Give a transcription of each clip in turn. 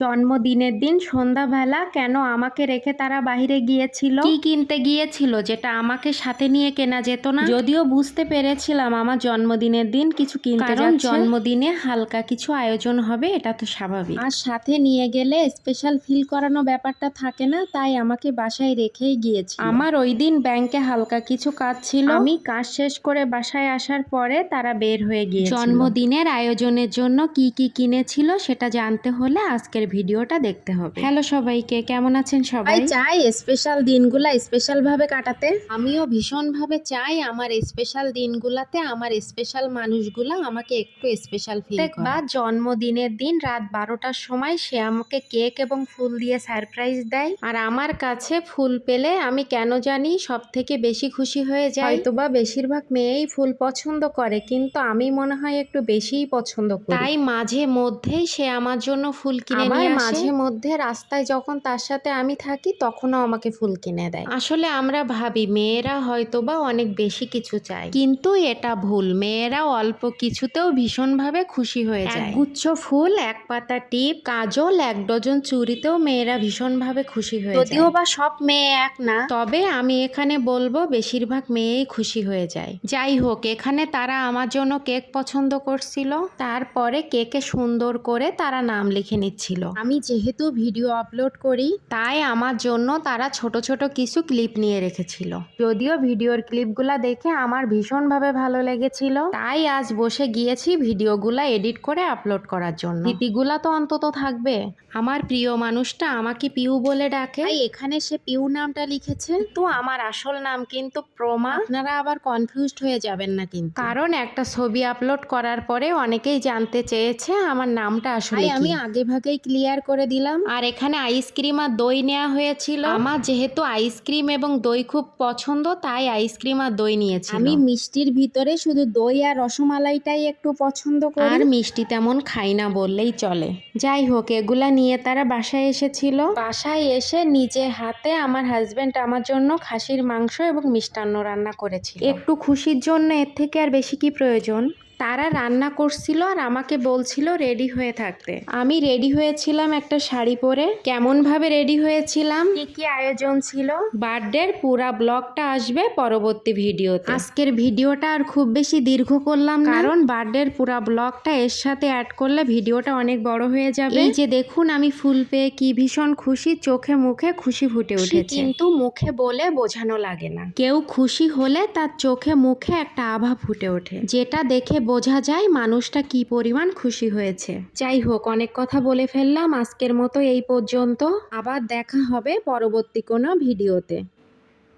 জন্মদিনের দিন সন্ধ্যাবেলা কেন আমাকে রেখে তারা বাইরে গিয়েছিল? কি কিনতে গিয়েছিল যেটা আমাকে সাথে নিয়ে কেনা যেত না? যদিও বুঝতে পেরেছিলাম আমার জন্মদিনের দিন কিছু কিনতে যাচ্ছে, কারণ জন্মদিনে হালকা কিছু আয়োজন হবে, এটা তো স্বাভাবিক। আর সাথে নিয়ে গেলে স্পেশাল ফিল করানো ব্যাপারটা থাকে না, তাই আমাকে বাসায় রেখেই গিয়েছিল। আমার ওই দিন ব্যাংকে হালকা কিছু কাজ ছিল, আমি কাজ শেষ করে বাসায় আসার পরে তারা বের হয়ে গিয়েছিল। জন্মদিনের আয়োজনের জন্য কি কি কিনেছিল সেটা জানতে হলে আজকের ভিডিওটা দেখতে হবে। হ্যালো সবাইকে, কেমন আছেন সবাই? চাই স্পেশাল দিনগুলা স্পেশাল ভাবে কাটাতে। আমিও ভীষণ ভাবে চাই আমার স্পেশাল দিনগুলাতে আমার স্পেশাল মানুষগুলা আমাকে একটু স্পেশাল ফিল করে। বা জন্মদিনের দিন রাত 12টার সময় সে আমাকে কেক এবং ফুল দিয়ে সারপ্রাইজ দেয়, আর আমার কাছে ফুল পেলে আমি কেন জানি সব থেকে বেশি খুশি হয়ে যাই। হয়তোবা বেশিরভাগ মেয়েই ফুল পছন্দ করে, কিন্তু আমি মনে হয় একটু বেশিই পছন্দ করি। তাই মাঝে মধ্যেই সে আমার জন্য ফুল কিনে নিয়ে আসে। মাঝে মধ্যে রাস্তায় যখন তার সাথে আমি থাকি তখনও আমাকে ফুল কিনে দেয়। আসলে আমরা ভাবি মেয়েরা হয়তোবা অনেক বেশি কিছু চায়, কিন্তু এটা ভুল। মেয়েরা অল্প কিছুতেও ভীষণভাবে খুশি হয়ে যায়। একগুচ্ছ ফুল, এক পাতা টিপ, কাজল, 1 ডজন চুড়িতেও মেয়েরা ভীষণভাবে খুশি হয়ে যায়। যদিও বা সব মেয়ে এক না, তবে আমি এখানে বলবো বেশিরভাগ মেয়েই খুশি হয়ে যায়। যাই হোক, এখানে তারা আমার জন্য কেক পছন্দ করছিল, তারপরে কেকে সুন্দর করে তারা নাম লিখে নিচ্ছিল। আমি যেহেতু ভিডিও আপলোড করি, তাই আমার জন্য তারা ছোট ছোট কিছু ক্লিপ নিয়ে রেখেছিল। যদিও ভিডিওর ক্লিপগুলা দেখে আমার ভীষণভাবে ভালো লেগেছিল, তাই আজ বসে গিয়েছি ভিডিওগুলা এডিট করে আপলোড করার জন্য। স্মৃতিগুলা তো অন্তত থাকবে। আমার প্রিয় মানুষটা আমাকে পিউ বলে ডাকে, তাই এখানে সে পিউ নামটা লিখেছে। তো আমার আসল নাম কিন্তু প্রমা। আপনারা আবার কনফিউজড হয়ে যাবেন না কিন্তু, কারণ একটা ছবি আপলোড করার পরে অনেকেই জানতে চেয়েছে আমার নামটা আসলে কি। আমি আগে ভাগেই ক্লিয়ার করে দিলাম। আর এখানে আইসক্রিম আর দই নেওয়া হয়েছিল। আমার যেহেতু আইসক্রিম এবং দই খুব পছন্দ, তাই আইসক্রিম আর দই নিয়েছি। আমি মিষ্টির ভিতরে শুধু দই আর রসমালাইটাই একটু পছন্দ করি, আর মিষ্টি তেমন খাই না বললেই চলে। যাই হোক, এগুলা নিয়ে তারা বাসায় এসেছিল। বাসায় এসে নিজে হাতে আমার হাজবেন্ড আমার জন্য খাসির মাংস এবং মিষ্টান্ন রান্না করেছিল। একটু খুশির জন্য এর থেকে আর বেশি কি প্রয়োজন? তারা রান্না করছিল আর আমাকে বলছিল রেডি হয়ে থাকতে। আমি রেডি হয়েছিলাম একটা শাড়ি পরে। কেমন ভাবে রেডি হয়েছিলাম, কি কি আয়োজন ছিল, বার্থডের পুরা ব্লগটা আসবে পরবর্তী ভিডিওতে। আজকের ভিডিওটা আর খুব বেশি দীর্ঘ করলাম না, কারণ বার্থডের পুরা ব্লগটা এর সাথে অ্যাড করলে ভিডিওটা অনেক বড় হয়ে যাবে। এই যে দেখুন, আমি ফুল পেয়ে কি ভীষণ খুশি, চোখে মুখে খুশি ফুটে উঠেছে। কিন্তু মুখে বলে বোঝানো লাগে না। কেউ খুশি হলে তার চোখে মুখে একটা আভা ফুটে ওঠে, যেটা দেখে বোঝা যায় মানুষটা কি পরিমাণ খুশি হয়েছে। যাই হোক, অনেক কথা বলে ফেললাম। আজকের মতো এই পর্যন্ত। আবার দেখা হবে পরবর্তী কোনো ভিডিওতে।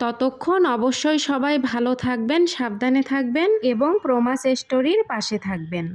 ততক্ষণ অবশ্যই সবাই ভালো থাকবেন, সাবধানে থাকবেন এবং প্রমাস স্টোরির পাশে থাকবেন।